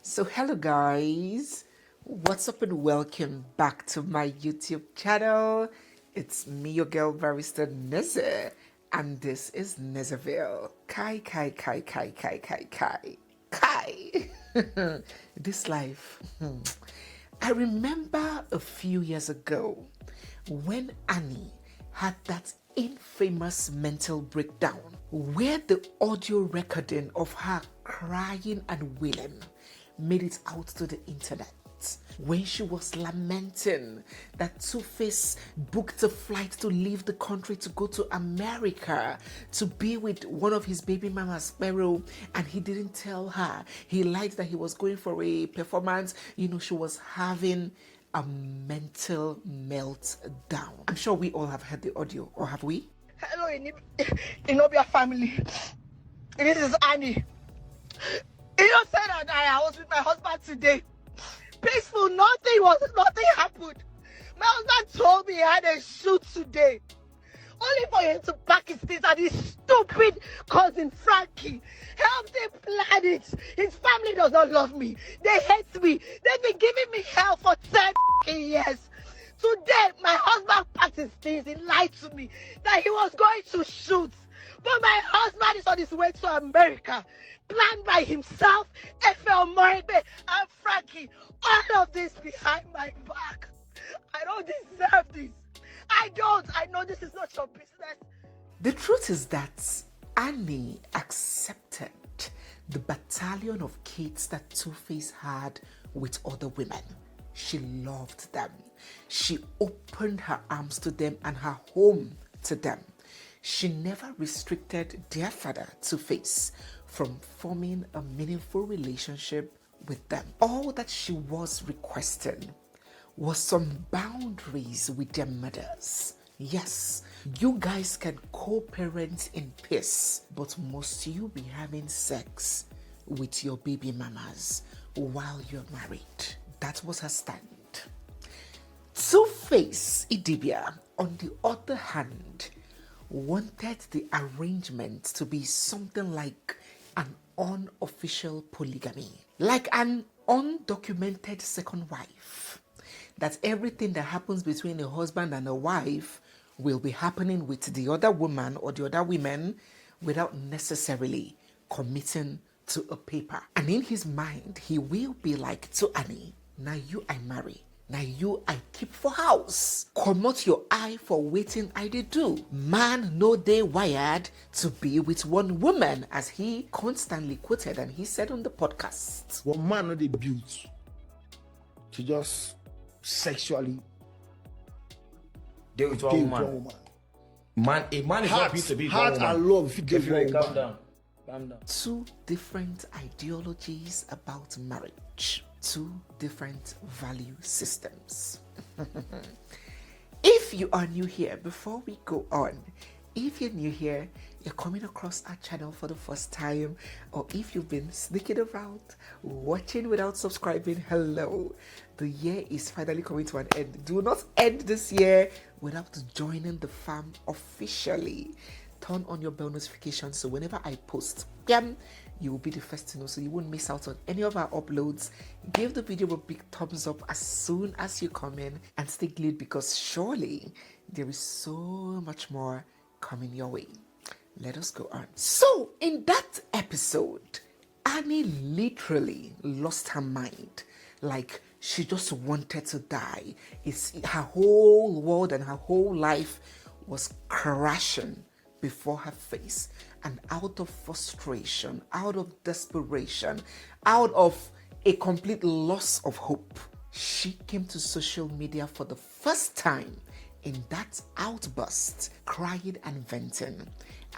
So hello guys, what's up and welcome back to my YouTube channel. It's me, your girl barrister Neze, and this is Nezeville. Kai. This life. I remember a few years ago when Annie had that infamous mental breakdown where the audio recording of her crying and wailing made it out to the internet when she was lamenting that Twoface booked a flight to leave the country to go to America to be with one of his baby mama Sparrow, and he didn't tell her. He lied that he was going for a performance. She was having a mental meltdown. I'm sure we all have heard the audio, or have we? Hello, Edibia family. This is Annie. Said that I was with my husband today. Peaceful, nothing happened. My husband told me he had a shoot today. Only for him to pack his things and his stupid cousin Frankie helped him plan it. His family does not love me. They hate me. They've been giving me hell for 10 years. Today, my husband packed his things. He lied to me that he was going to shoot. But my husband is on his way to America, planned by himself, F.L. Morigbe, and Frankie. All of this behind my back. I don't deserve this. I don't. I know this is not your business. The truth is that Annie accepted the battalion of kids that Twoface had with other women. She loved them. She opened her arms to them and her home to them. She never restricted their father, Twoface, from forming a meaningful relationship with them. All that she was requesting was some boundaries with their mothers. Yes, you guys can co-parent in peace, but must you be having sex with your baby mamas while you're married? That was her stand. Twoface Edibia, on the other hand, wanted the arrangement to be something like an unofficial polygamy, like an undocumented second wife, that everything that happens between a husband and a wife will be happening with the other woman or the other women without necessarily committing to a paper. And in his mind, he will be like to Annie, now you I marry. Now you I keep for house. Comot your eye for waiting I did do. Man no they wired to be with one woman, as he constantly quoted and he said on the podcast. One man not they built to just sexually deal with one woman. A man is not built to be heart one woman. and love. If you Calm down. Two different ideologies about marriage. Two different value systems. If you are new here, before we go on, if you're new here, you're coming across our channel for the first time, or if you've been sneaking around, watching without subscribing, hello. The year is finally coming to an end. Do not end this year without joining the fam officially. Turn on your bell notifications so whenever I post, you will be the first to know, so you won't miss out on any of our uploads. Give the video a big thumbs up as soon as you come in, and stay glued because surely there is so much more coming your way. Let us go on. So in that episode, Annie literally lost her mind. Like she just wanted to die. Her whole world and her whole life was crashing before her face, and out of frustration, out of desperation, out of a complete loss of hope, she came to social media for the first time in that outburst, crying and venting,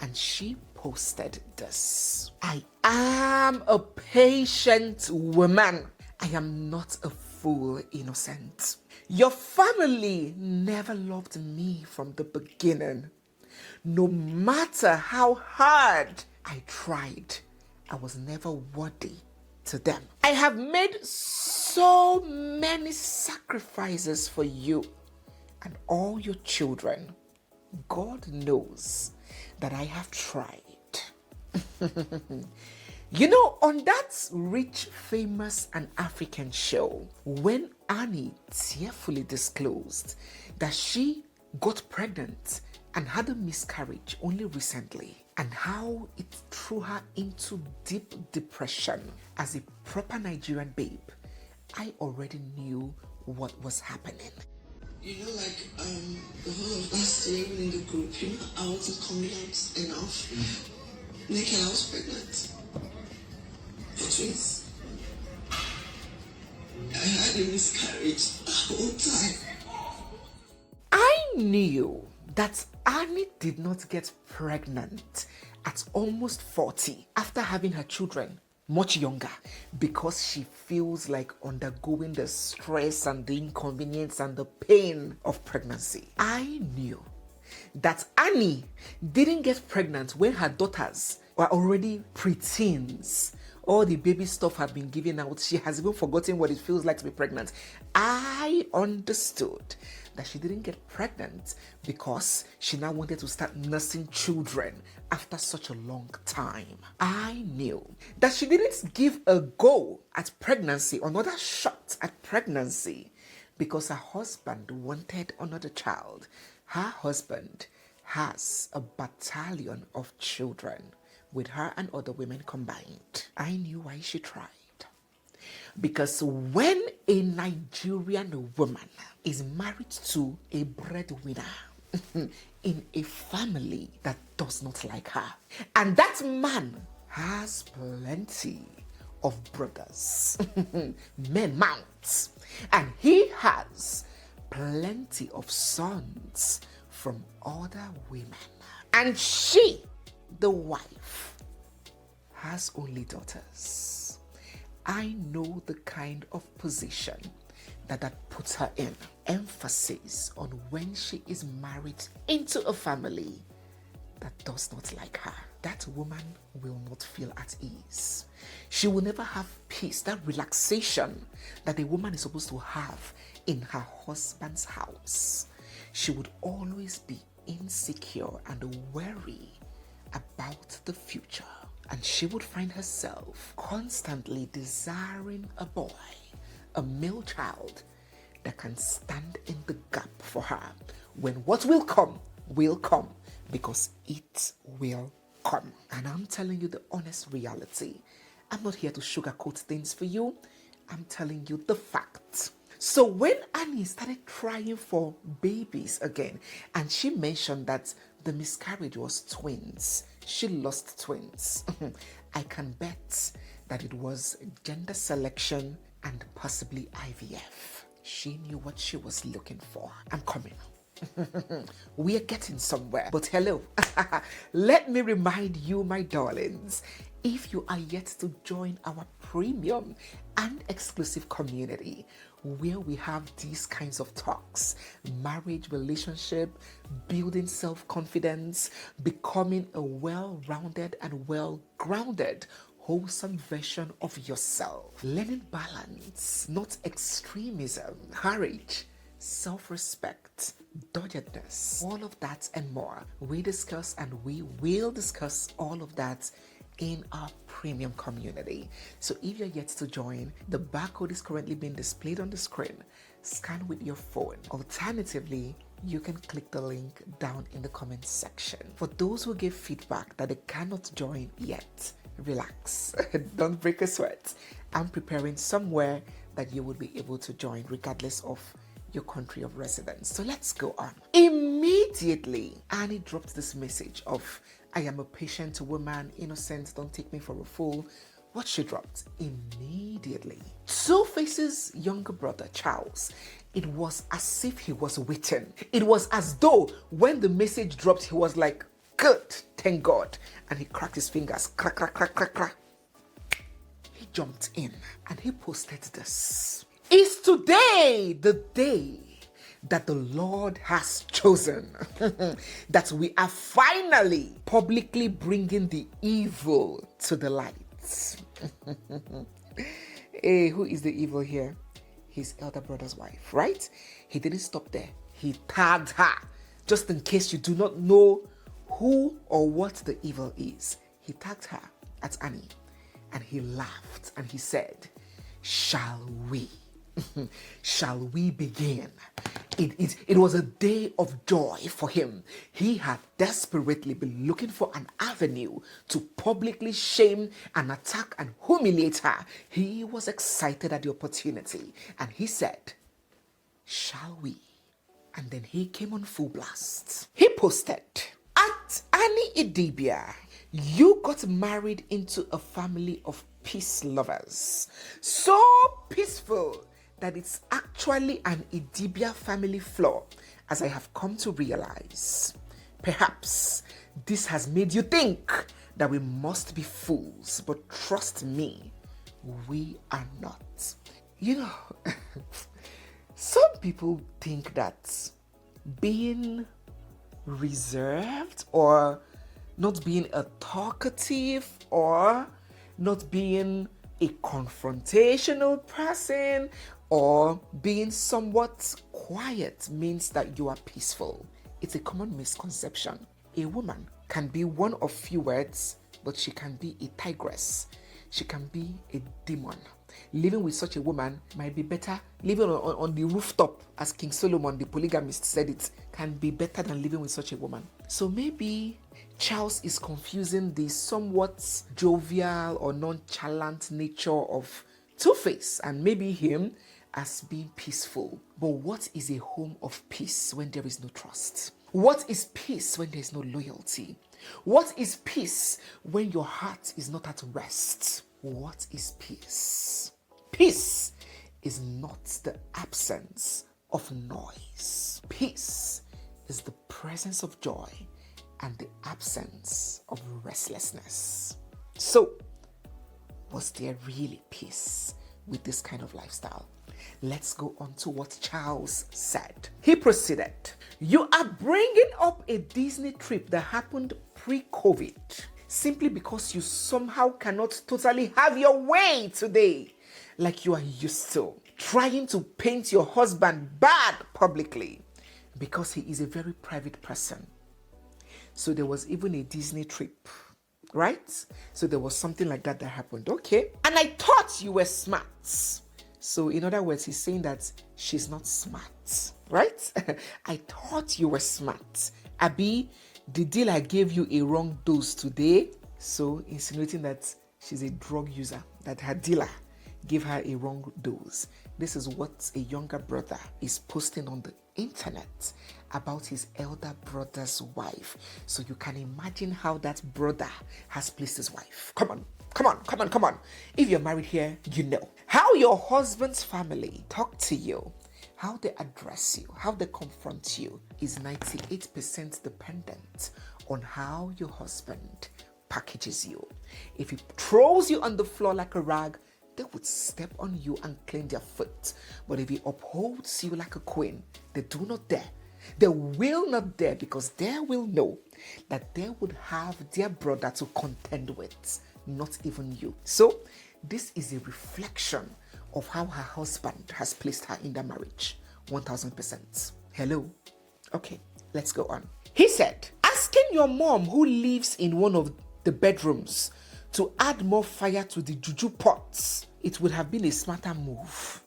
and she posted this. I am a patient woman. I am not a fool innocent. Your family never loved me from the beginning. No matter how hard I tried, I was never worthy to them. I have made so many sacrifices for you and all your children. God knows that I have tried. You know, on that rich, famous, and African show, when Annie tearfully disclosed that she got pregnant and had a miscarriage only recently, and how it threw her into deep depression as a proper Nigerian babe, I already knew what was happening. You know, like the whole of last year, even in the group, you know, I wasn't coming out enough. Naked, I was pregnant for twins. I had a miscarriage the whole time. I knew that Annie did not get pregnant at almost 40 after having her children much younger, because she feels like undergoing the stress and the inconvenience and the pain of pregnancy. I knew that Annie didn't get pregnant when her daughters were already preteens. All the baby stuff had been given out. She has even forgotten what it feels like to be pregnant. I understood that she didn't get pregnant because she now wanted to start nursing children after such a long time. I knew that she didn't give a go at pregnancy, another shot at pregnancy, because her husband wanted another child. Her husband has a battalion of children with her and other women combined. I knew why she tried. Because when a Nigerian woman is married to a breadwinner in a family that does not like her, and that man has plenty of brothers, men mounts, and he has plenty of sons from other women, and she, the wife, has only daughters, I know the kind of position that puts her in. Emphasis on when she is married into a family that does not like her. That woman will not feel at ease. She will never have peace, that relaxation that a woman is supposed to have in her husband's house. She would always be insecure and wary about the future. And she would find herself constantly desiring a boy, a male child that can stand in the gap for her when what will come, because it will come. And I'm telling you the honest reality. I'm not here to sugarcoat things for you. I'm telling you the facts. So when Annie started trying for babies again, and she mentioned that the miscarriage was twins, she lost twins, I can bet that it was gender selection and possibly IVF. She knew what she was looking for. I'm coming. We are getting somewhere. But hello, let me remind you, my darlings, if you are yet to join our premium and exclusive community where we have these kinds of talks, marriage, relationship, building self-confidence, becoming a well-rounded and well-grounded, wholesome version of yourself, learning balance, not extremism, courage, self-respect, doggedness, all of that and more. We discuss and we will discuss all of that in our premium community. So if you're yet to join, the barcode is currently being displayed on the screen. Scan with your phone. Alternatively, you can click the link down in the comment section. For those who give feedback that they cannot join yet, relax. Don't break a sweat. I'm preparing somewhere that you will be able to join regardless of your country of residence. So let's go on. Immediately, Annie dropped this message of, I am a patient woman, innocent, don't take me for a fool. What she dropped immediately. Twoface's younger brother, Charles, it was as if he was waiting. It was as though when the message dropped, he was like, good, thank God. And he cracked his fingers, crack, crack, crack, crack, crack. He jumped in and he posted this. Is today the day that the Lord has chosen, that we are finally publicly bringing the evil to the light? Hey, who is the evil here? His elder brother's wife, right? He didn't stop there. He tagged her. Just in case you do not know who or what the evil is, he tagged her at Annie And he laughed and he said, "Shall we? Shall we begin?" It was a day of joy for him. He had desperately been looking for an avenue to publicly shame and attack and humiliate her. He was excited at the opportunity and he said, "Shall we?" And then he came on full blast. He posted, "At Annie Edibia, you got married into a family of peace lovers. So peaceful that it's actually an Edibia family flaw, as I have come to realize. Perhaps this has made you think that we must be fools, but trust me, we are not." You know, some people think that being reserved or not being a talkative or not being a confrontational person or being somewhat quiet means that you are peaceful. It's a common misconception. A woman can be one of few words, but she can be a tigress. She can be a demon. Living with such a woman might be better. Living on the rooftop, as King Solomon, the polygamist, said it, can be better than living with such a woman. So maybe Charles is confusing the somewhat jovial or nonchalant nature of Twoface and maybe him as being peaceful. But what is a home of peace when there is no trust? What is peace when there is no loyalty? What is peace when your heart is not at rest? What is peace? Peace is not the absence of noise. Peace is the presence of joy and the absence of restlessness. So, was there really peace with this kind of lifestyle? Let's go on to what Charles said. He proceeded, "You are bringing up a Disney trip that happened pre-COVID simply because you somehow cannot totally have your way today like you are used to, trying to paint your husband bad publicly because he is a very private person. So there was even a Disney trip, right? So there was something like that happened. Okay. And I thought you were smart." So in other words, he's saying that she's not smart, right? "I thought you were smart. Abi, the deal I gave you a wrong dose today." So insinuating that she's a drug user, that her dealer gave her a wrong dose. This is what a younger brother is posting on the internet about his elder brother's wife. So you can imagine how that brother has placed his wife. Come on. If you're married here, you know. How your husband's family talk to you, how they address you, how they confront you is 98% dependent on how your husband packages you. If he throws you on the floor like a rag, they would step on you and clean their foot. But if he upholds you like a queen, they do not dare. They will not dare, because they will know that they would have their brother to contend with, not even you. So this is a reflection of how her husband has placed her in the marriage. 1000%. Hello? Okay, let's go on. He said, "Asking your mom who lives in one of the bedrooms to add more fire to the juju pots, it would have been a smarter move.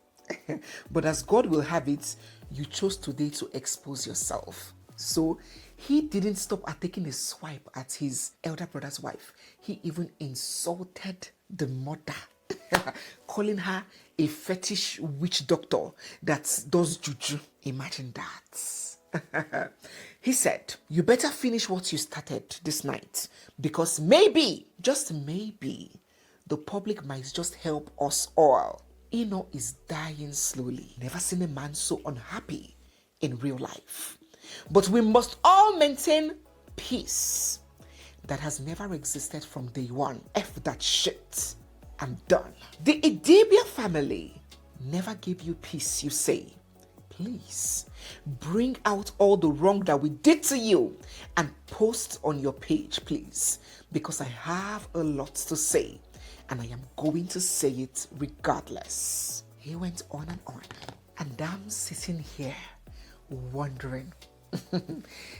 But as God will have it, you chose today to expose yourself." So he didn't stop at taking a swipe at his elder brother's wife. He even insulted the mother, calling her a fetish witch doctor that does juju. Imagine that. He said, "You better finish what you started this night, because maybe, just maybe, the public might just help us all. Eno is dying slowly. Never seen a man so unhappy in real life. But we must all maintain peace that has never existed from day one. F that shit. I'm done. The Edibia family never gave you peace, you say. Please bring out all the wrong that we did to you and post on your page, please, because I have a lot to say and I am going to say it regardless." He went on, and I'm sitting here wondering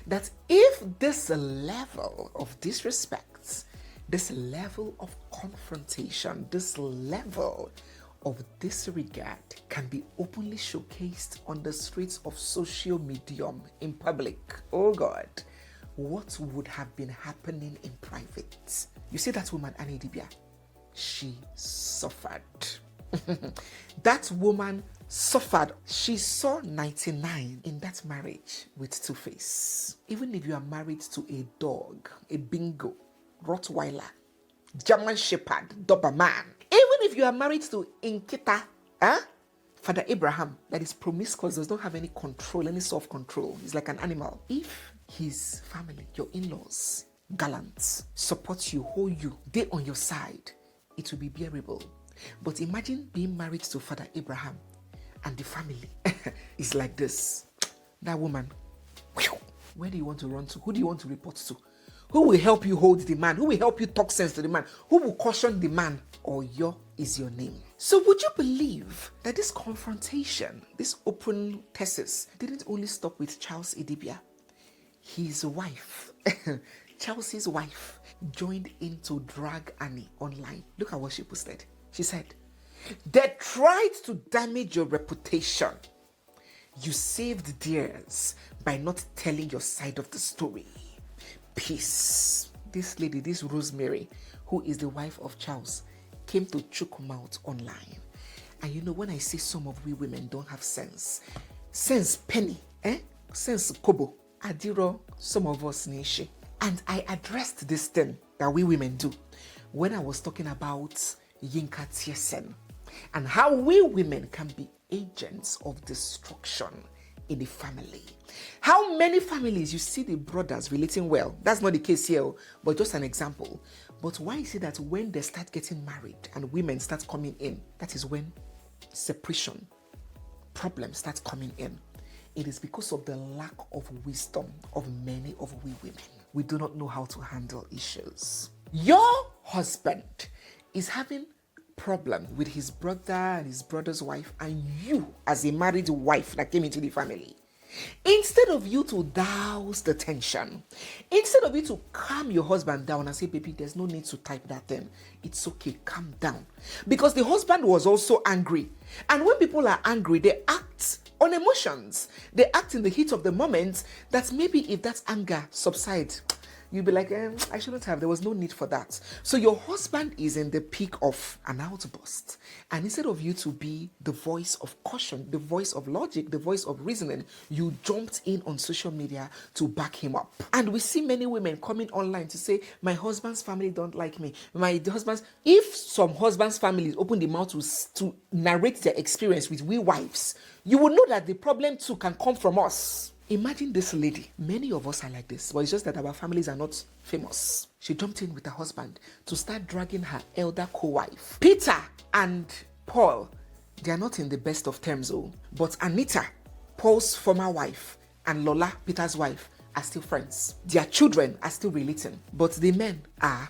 that if this level of disrespect This level of confrontation, this level of disregard can be openly showcased on the streets of social medium in public. Oh God, what would have been happening in private? You see that woman, Edibia, she suffered. That woman suffered. She saw 99 in that marriage with Twoface. Even if you are married to a dog, a bingo, Rottweiler, German Shepherd, Doberman, even if you are married to Inkita, Father Abraham, that is promiscuous, does not have any control, any self-control. He's like an animal. If his family, your in-laws, gallant, support you, hold you, they on your side, it will be bearable. But imagine being married to Father Abraham and the family is like this. That woman, where do you want to run to? Who do you want to report to? Who will help you hold the man? Who will help you talk sense to the man? Who will caution the man? Oyo is your name. So would you believe that this confrontation, this open thesis, didn't only stop with Charles Edibia? His wife, Chelsea's wife, joined in to drag Annie online. Look at what she posted. She said, "They tried to damage your reputation. You saved theirs by not telling your side of the story. Peace." This lady, this Rosemary, who is the wife of Charles, came to choke mouth online. And you know, when I say some of we women don't have sense penny, sense kobo, adiro, some of us nishi. And I addressed this thing that we women do when I was talking about Yinka Tiesen and how we women can be agents of destruction in the family. How many families you see the brothers relating well? That's not the case here, but just an example. But why is it that when they start getting married and women start coming in, that is when separation, problems start coming in? It is because of the lack of wisdom of many of we women. We do not know how to handle issues. Your husband is having problem with his brother and his brother's wife, and you as a married wife that came into the family, instead of you to douse the tension, instead of you to calm your husband down and say, "Baby, there's no need to type that thing. It's okay, calm down." Because the husband was also angry. And when people are angry, they act on emotions. They act in the heat of the moment that maybe if that anger subsides, you'll be like, I shouldn't have. There was no need for that. So your husband is in the peak of an outburst. And instead of you to be the voice of caution, the voice of logic, the voice of reasoning, you jumped in on social media to back him up. And we see many women coming online to say, "My husband's family don't like me. If some husband's families open the mouth to narrate their experience with we wives, you will know that the problem too can come from us. Imagine this lady. Many of us are like this, but it's just that our families are not famous. She jumped in with her husband to start dragging her elder co-wife. Peter and Paul, they are not in the best of terms, but Anita, Paul's former wife, and Lola, Peter's wife, are still friends. Their children are still relating, but the men are,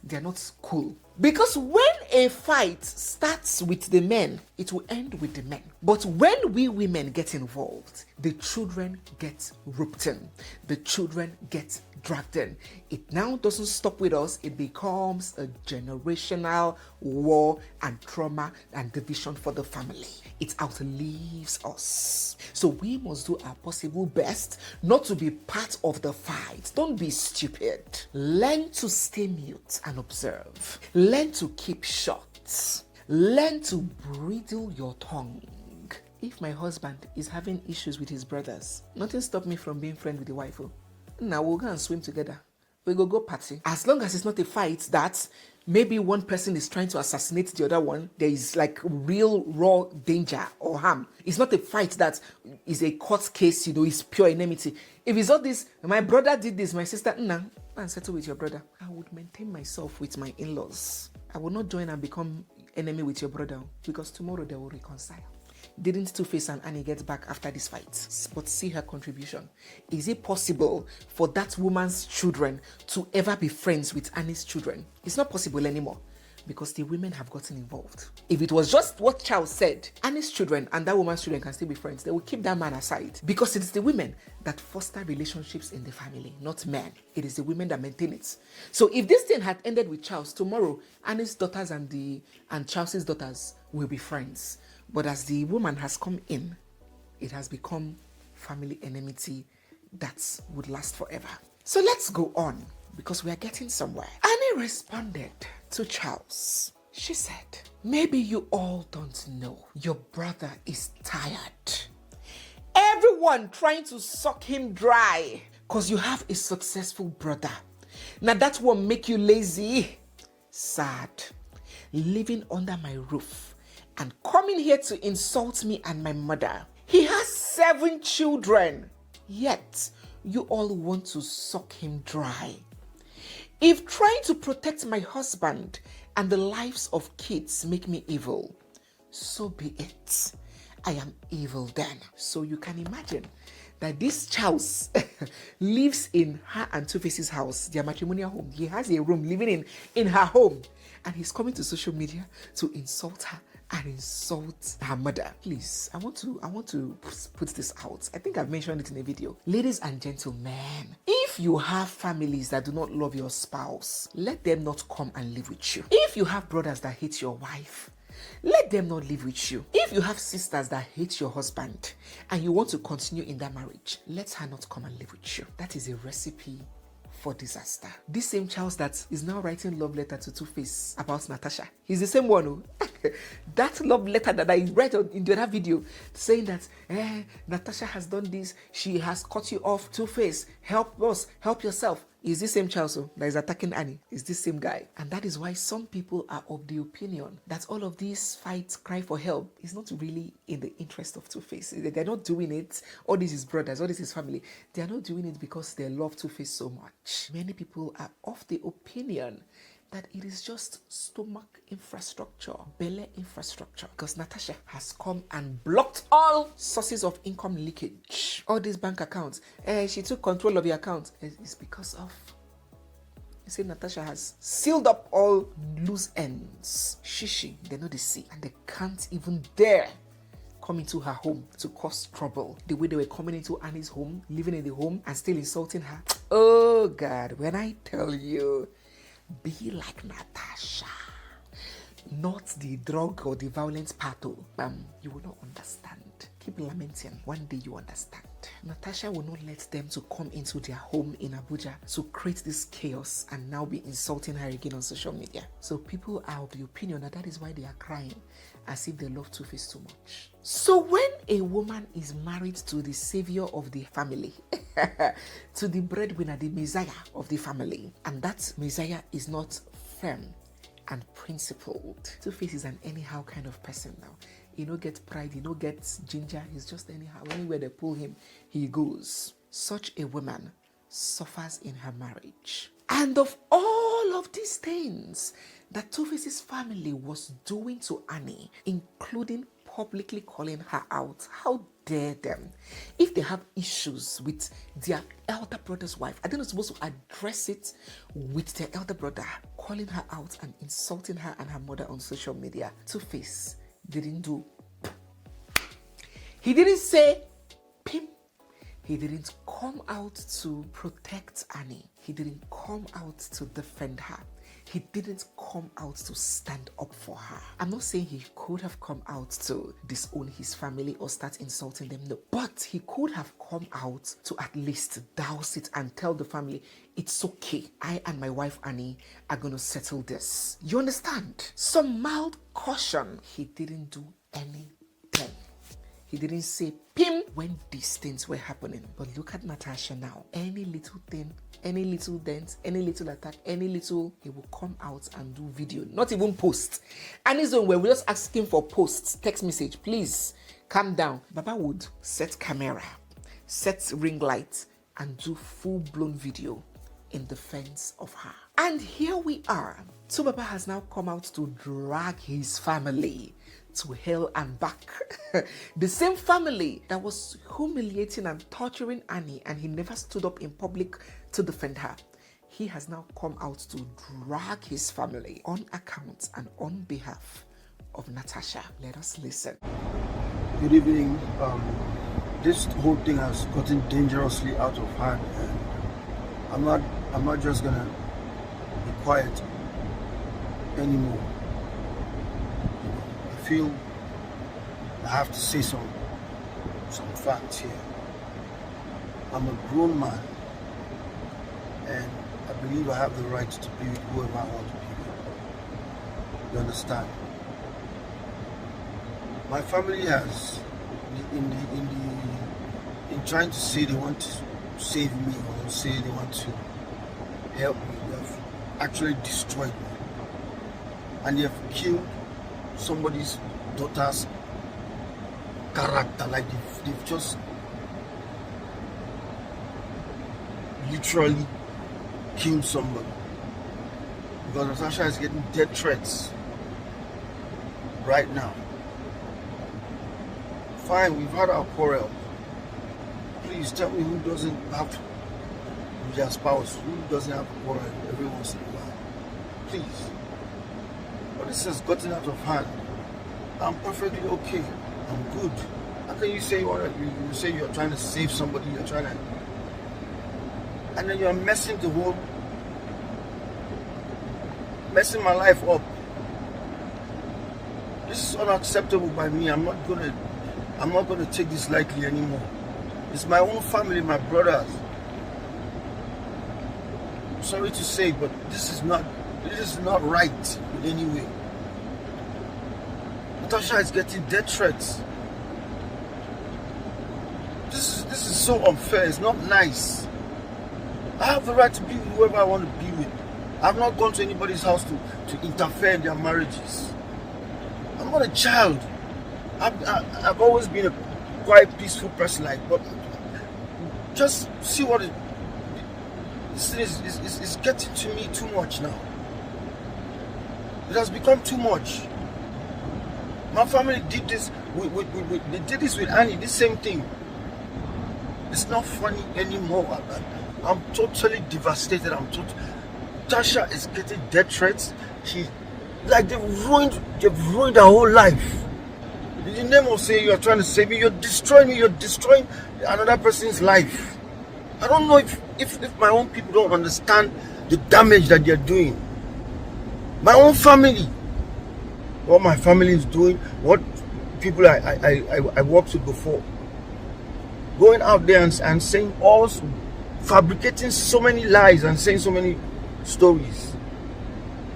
they are not cool. Because when a fight starts with the men, it will end with the men. But when we women get involved, the children get roped in. The children get dragged in. It now doesn't stop with us. It becomes a generational war and trauma and division for the family. It outlives us. So we must do our possible best not to be part of the fight. Don't be stupid. Learn to stay mute and observe. Learn to keep short. Learn to bridle your tongue. If my husband is having issues with his brothers, nothing stops me from being friends with the wife. Now we'll go and swim together. We go party. As long as it's not a fight that maybe one person is trying to assassinate the other one, there is like real raw danger or harm. It's not a fight that is a court case, it's pure enmity. If it's not this, my brother did this, my sister, go and settle with your brother. I would maintain myself with my in-laws. I will not join and become enemy with your brother because tomorrow they will reconcile. Didn't Twoface and Annie get back after this fight? But see her contribution. Is it possible for that woman's children to ever be friends with Annie's children? It's not possible anymore. because the women have gotten involved. If it was just what Charles said, Annie's children and that woman's children can still be friends, they will keep that man aside, because it is the women that foster relationships in the family, not men. It is the women that maintain it. So if this thing had ended with Charles, tomorrow Annie's daughters and Charles's daughters will be friends. But as the woman has come in, it has become family enmity that would last forever. So let's go on, because we are getting somewhere. Annie responded to Charles. She said, maybe you all don't know, your brother is tired. Everyone trying to suck him dry because you have a successful brother. Now that won't make you lazy, sad, living under my roof and coming here to insult me and my mother. He has 7 children, yet you all want to suck him dry. If trying to protect my husband and the lives of kids make me evil, so be it. I am evil then. So you can imagine that this Charles lives in her and Twoface's house, their matrimonial home. He has a room living in her home, and he's coming to social media to insult her and insult her mother. Please, I want to put this out. I think I've mentioned it in a video. Ladies and gentlemen, if you have families that do not love your spouse, let them not come and live with you. If you have brothers that hate your wife, let them not live with you. If you have sisters that hate your husband and you want to continue in that marriage, let her not come and live with you. That is a recipe for disaster. This same Charles that is now writing love letter to Twoface about Natasha, he's the same one who that love letter that I read in the other video saying that Natasha has done this, she has cut you off, Twoface, help us, help yourself. Is this same Charles that is attacking Annie? Is this same guy? And that is why some people are of the opinion that all of these fights, cry for help, is not really in the interest of Twoface. They're not doing it, all this is brothers, all this is family. They are not doing it because they love Twoface so much. Many people are of the opinion that it is just stomach infrastructure, belly infrastructure, because Natasha has come and blocked all sources of income leakage. All these bank accounts, she took control of your account. It's because of, you see, Natasha has sealed up all loose ends. Shishi, they know they see, and they can't even dare come into her home to cause trouble. The way they were coming into Annie's home, living in the home, and still insulting her. Oh God, when I tell you, be like Natasha, not the drug or the violence part. You will not understand. Keep lamenting. One day you understand. Natasha will not let them to come into their home in Abuja to create this chaos and now be insulting her again on social media. So people are of the opinion that is why they are crying as if they love Twoface too much. So when a woman is married to the savior of the family, to the breadwinner, the messiah of the family, and that messiah is not firm and principled, Twoface is an anyhow kind of person now. He no get pride, he no get ginger, he's just anyhow. Anywhere they pull him, he goes. Such a woman suffers in her marriage. And of all of these things that Twoface's family was doing to Annie, including publicly calling her out, how dare them? If they have issues with their elder brother's wife, are they not supposed to address it with their elder brother, calling her out and insulting her and her mother on social media? Twoface didn't do. He didn't say pim. He didn't come out to protect Annie. He didn't come out to defend her. He didn't come out to stand up for her. I'm not saying he could have come out to disown his family or start insulting them, no. But he could have come out to at least douse it and tell the family, it's okay. I and my wife Annie are going to settle this. You understand? Some mild caution. He didn't do anything. He didn't say pim when these things were happening. But look at Natasha now. Any little thing, any little dent, any little attack, any little, he will come out and do video, not even post. And his own way, we're just asking for posts, text message, please calm down. Baba would set camera, set ring light, and do full-blown video in defense of her. And here we are. So Baba has now come out to drag his family to hell and back. The same family that was humiliating and torturing Annie, and he never stood up in public to defend her. he has now come out to drag his family on account and on behalf of Natasha. Let us listen. Good evening. This whole thing has gotten dangerously out of hand, and I'm not just gonna be quiet anymore. I feel I have to say some facts here. I'm a grown man, and I believe I have the right to be with whoever I want to be with. You understand? My family has, in trying to say they want to save me or say they want to help me, they have actually destroyed me, and they have killed somebody's daughter's character. Like they've just literally killed somebody, because Natasha is getting death threats right now. Fine, we've had our quarrel. Please tell me who doesn't have with their spouse, who doesn't have a quarrel every once in a while. Please. But this has gotten out of hand. I'm perfectly okay. I'm good. How can you say you say you're trying to save somebody, you're trying to, and then you're messing my life up? This is unacceptable by me. I'm not gonna take this lightly anymore. It's my own family, my brothers. I'm sorry to say, but this is not right in any way. Natasha is getting death threats. This is so unfair. It's not nice. I have the right to be with whoever I want to be with. I've not gone to anybody's house to interfere in their marriages. I'm not a child. I've always been a quite peaceful person, but just see what this thing is getting to me too much now. It has become too much. My family did this. They did this with Annie. This same thing. It's not funny anymore. I'm totally devastated. Tasha is getting death threats. They've ruined her whole life. In the name of saying you're trying to save me, you're destroying me, you're destroying another person's life. I don't know if my own people don't understand the damage that they're doing. My own family, what my family is doing, what people I worked with before, going out there and saying fabricating so many lies and saying so many stories.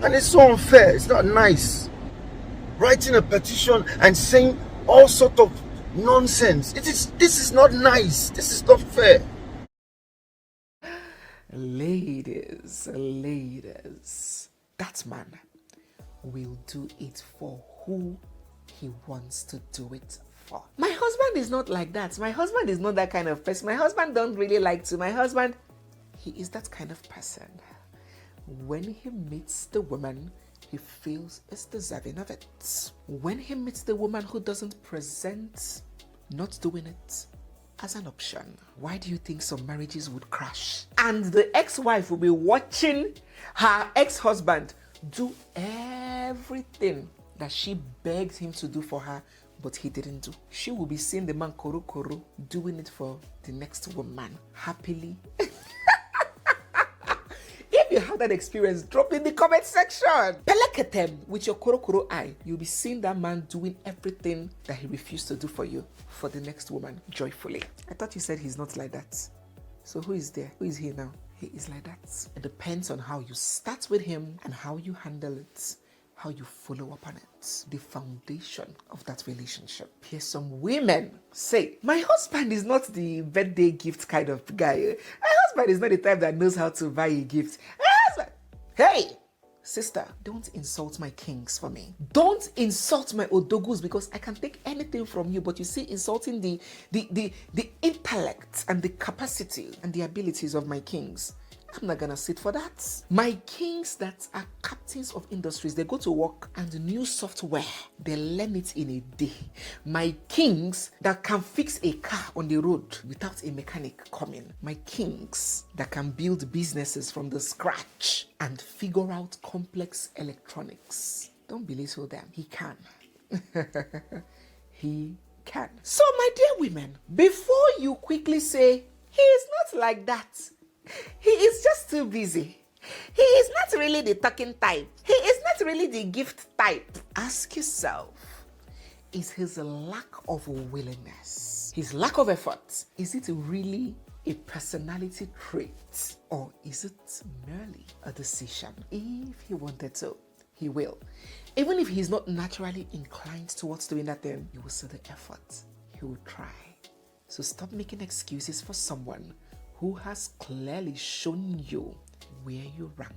And it's so unfair, it's not nice. Writing a petition and saying all sort of nonsense. This is not nice. This is not fair. Ladies, that man will do it for who he wants to do it for. My husband is not like that. My husband is not that kind of person. My husband don't really like to. My husband, he is that kind of person. When he meets the woman he feels is deserving of it. When he meets the woman who doesn't present not doing it as an option, why do you think some marriages would crash? And the ex-wife will be watching her ex-husband do everything that she begged him to do for her, but he didn't do. She will be seeing the man koro doing it for the next woman happily. If you have that experience, drop in the comment section. Pelekatem with your koro eye. You'll be seeing that man doing everything that he refused to do for you for the next woman joyfully. I thought you said he's not like that. So who is there? Who is he now? He is like that. It depends on how you start with him and how you handle it, how you follow up on it, the foundation of that relationship. Here's some women say, my husband is not the birthday gift kind of guy. My husband is not the type that knows how to buy a gift. Hey, sister, don't insult my kings for me. Don't insult my odogus, because I can take anything from you, but you see, insulting the intellect and the capacity and the abilities of my kings, I'm not gonna sit for that. My kings that are captains of industries, they go to work and new software, they learn it in a day. My kings that can fix a car on the road without a mechanic coming. My kings that can build businesses from the scratch and figure out complex electronics. Don't belittle them. He can. He can. So, my dear women, before you quickly say, he is not like that, he is just too busy, he is not really the talking type, he is not really the gift type, ask yourself, is his lack of willingness, his lack of effort, is it really a personality trait, or is it merely a decision? If he wanted to, he will. Even if he's not naturally inclined towards doing that thing, you will see the effort. He will try. So stop making excuses for someone who has clearly shown you where you rank.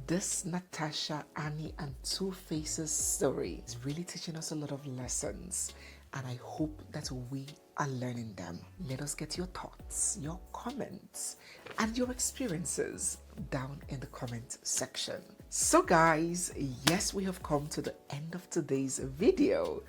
This Natasha, Annie, and Twoface's story is really teaching us a lot of lessons, and I hope that we are learning them. Let us get your thoughts, your comments, and your experiences down in the comment section. So guys, yes, we have come to the end of today's video.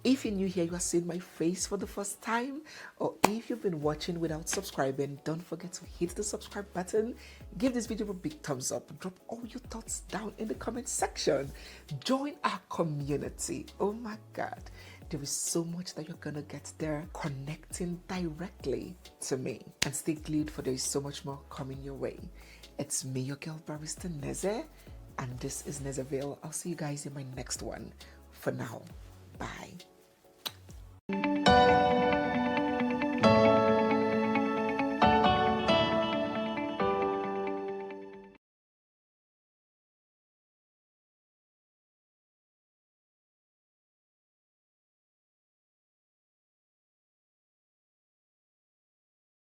If you're new here, you are seeing my face for the first time, or if you've been watching without subscribing, don't forget to hit the subscribe button, give this video a big thumbs up, drop all your thoughts down in the comment section, join our community. Oh my God, there is so much that you're gonna get there, connecting directly to me. And stay glued, for there is so much more coming your way. It's me, your girl barrister Neze, and this is Nezeville. I'll see you guys in my next one. For now, bye.